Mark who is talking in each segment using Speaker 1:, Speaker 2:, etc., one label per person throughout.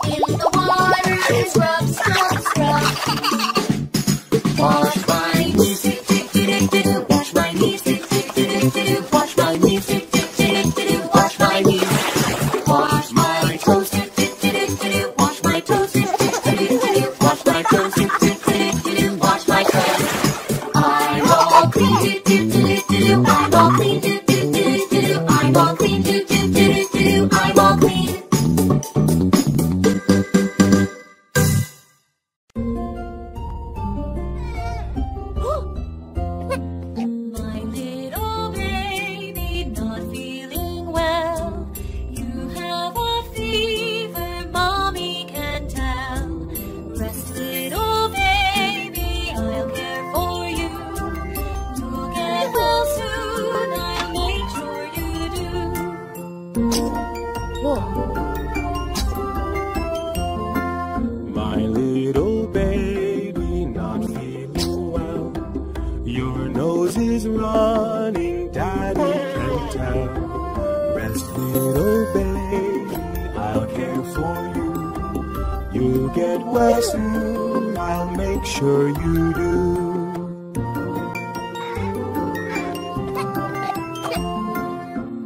Speaker 1: In the water, scrub, scrub, scrub. Wash my knees, wash my knees, wash my knees, wash my knees. Wash my toes, wash my toes, wash my toes, wash my toes. I'm all clean, I'm all clean, I'm all clean, I'm all clean. My little baby not feeling well. You have a fever, mommy can tell. Rest, little baby, I'll care for you. You'll get well soon, I'll make sure you do.
Speaker 2: My little baby not feeling well. Your nose is running, daddy can tell. Rest, little baby, I'll care for you. You'll get well soon, I'll make sure you do.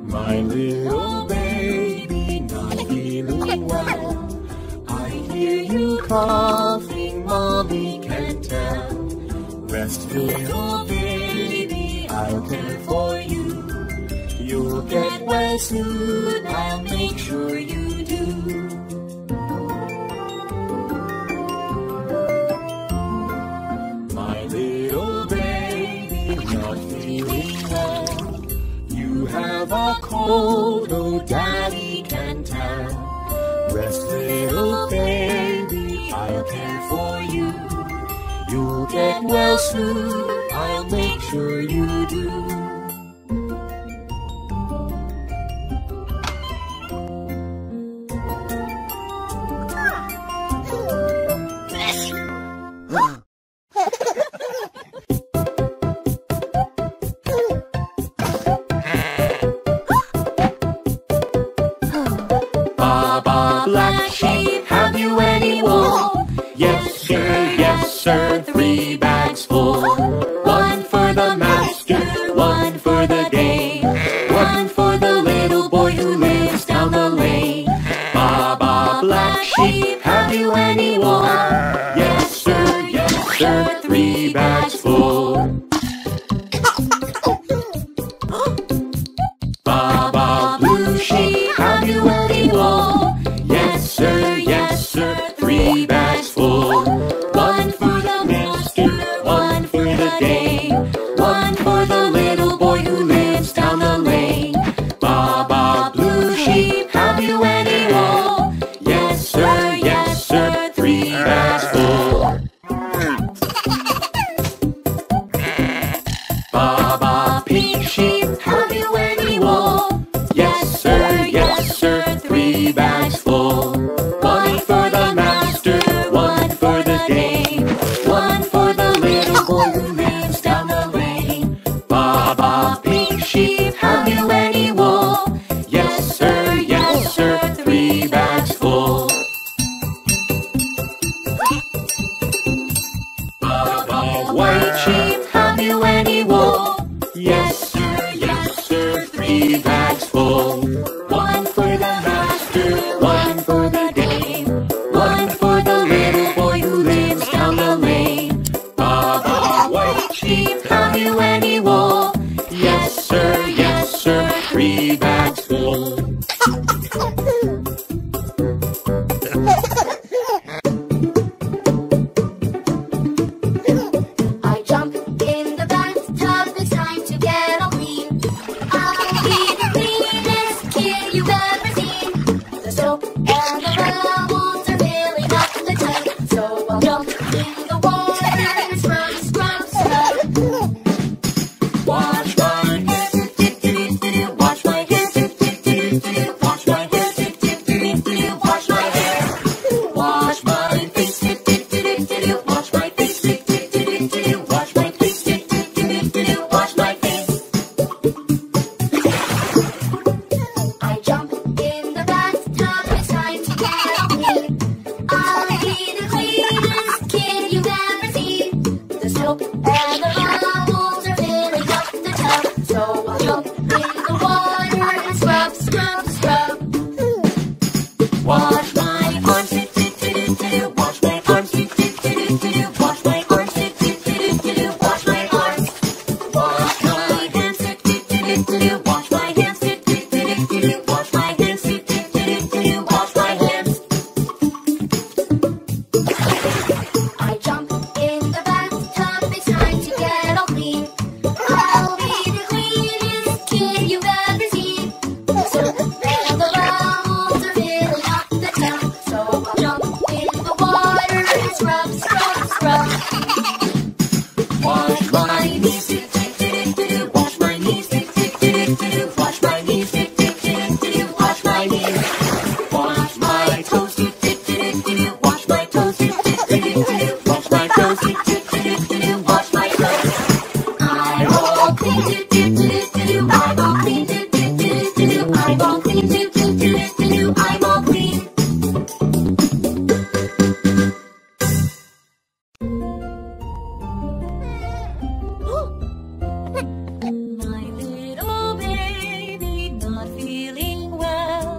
Speaker 2: My little baby not feeling well. I hear you coughing, mommy can tell. Rest, little baby, I'll care for you. You'll get well soon, I'll make sure you do. My little baby not feeling well. You have a cold, oh daddy can tell. Rest, little baby, I'll care for you. You'll get well soon, I'll make sure you do. Baba Black Sheep, have you any wool? Yes sir, 3 bags full. One for the master, one for the dame, one for the little boy who lives down the lane. Baba Black Sheep, have you any wool? Yes sir, 3 bags full. Baba Blue Sheep, have you any wool? Yes sir, 3 bags full. One for the master, one for the dame, one for the little boy who lives down the lane. Baba Blue Sheep, have you any wool? Yes sir, 3 bags full.
Speaker 1: scrub, scrub, scrub. Wash my knees, do do do do do. Wash my knees, do do do do do. Wash my knees, do do do do do. Wash my knees. Wash my toes, do do do do do. Wash my toes, do do do do do. Wash my toes, do do do do do. Wash my toes. I'm all clean, do do do do do. I'm all clean, do do do do do. I'm all clean, do do do do do. I'm all clean. My little baby not feeling well.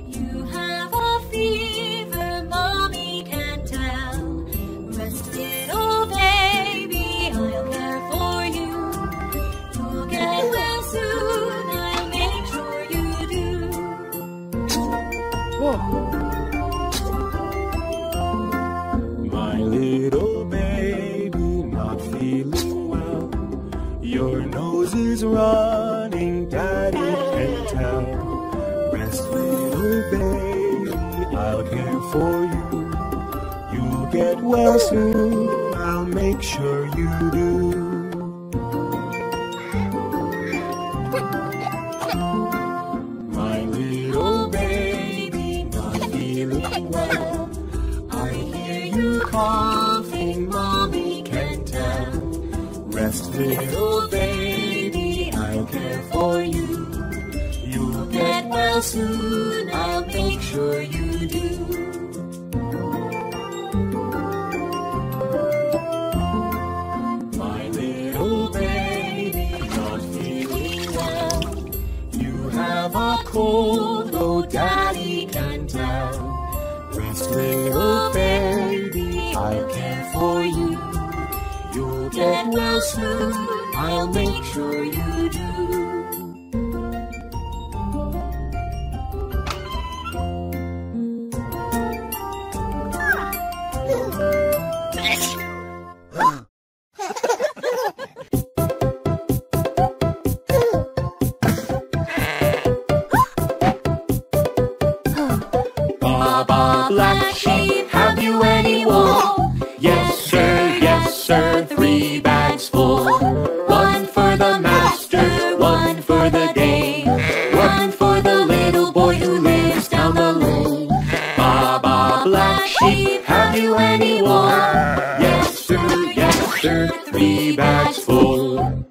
Speaker 1: You have a fever, mommy can tell. Rest, little baby, I'll care for you. You'll get well soon, I'll make sure you do.
Speaker 2: My little baby not feeling well. Your nose is running, daddy can tell. Rest, little baby, I'll care for you. You'll get well soon, I'll make sure you do. My little baby not feeling well. I hear you coughing, mommy can tell. Rest, little baby, I'll care for you. You'll get well soon, I'll make sure you do. My little baby not feeling well. You have a cold, oh daddy can tell. Rest, little baby, I'll care for you. You'll get well soon, I'll make sure you do. Baba Black Sheep, have you any wool? Yes sir, 3 bags full. One for the master, one for the dame, one for the little boy who lives down the lane. Baba Black Sheep, have you any wool? Yes sir, 3 bags full.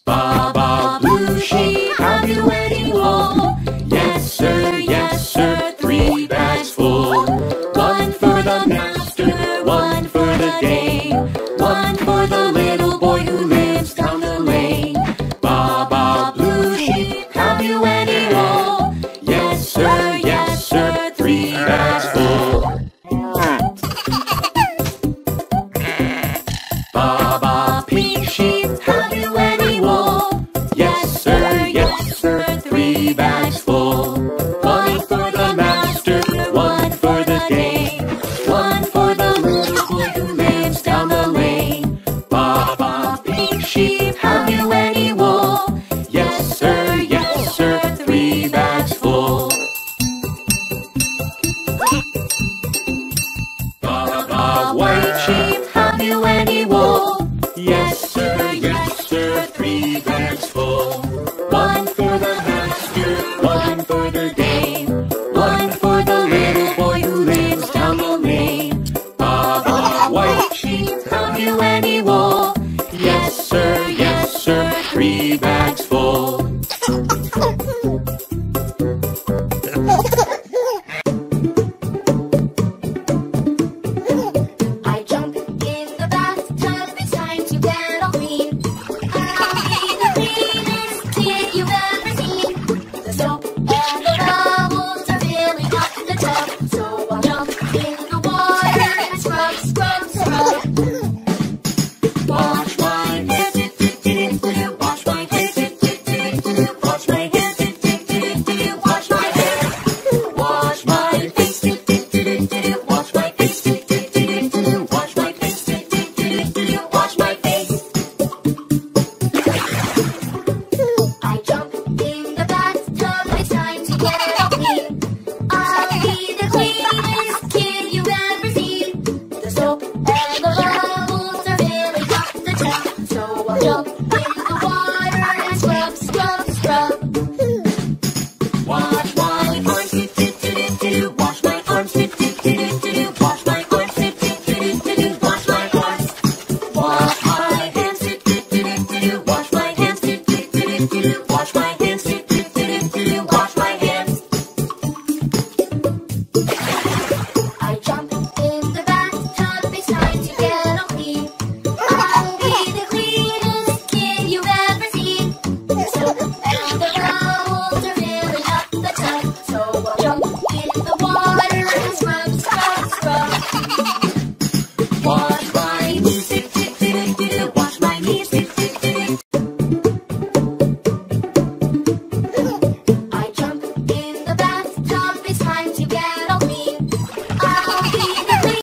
Speaker 2: Baba Blue Sheep, have you any wool? Yes sir, 3 bags full. One for the master, one for the dame, one for the little boy who lives down the lane. Baba Blue Sheep, have you any wool? Yes sir, 3 bags full. Baba Pink Sheep, have you any wool? Yes sir, 3 bags full. One for the master, one for the dame, one for the little boy who lives down the lane. Baba Pink Sheep, have you any wool? Yes sir, 3 bags full. Baba White Sheep, have you any wool? Yes sir, 3 bags full. One for the master, one for the dame, one for the little boy who lives down the lane. Baba White Sheep, have you any wool? Yes sir, 3 bags full.
Speaker 1: I jump in the bathtub, it's time to get all clean. I'll be the cleanest kid you've ever seen. The soap and the bubbles are filling up the tub, so I'll jump in the water and scrub, scrub, scrub. Wash my hair, do do do do do. Wash my hair, do do do do do. Wash my hair, do do do do do. Wash my hair.
Speaker 2: Wash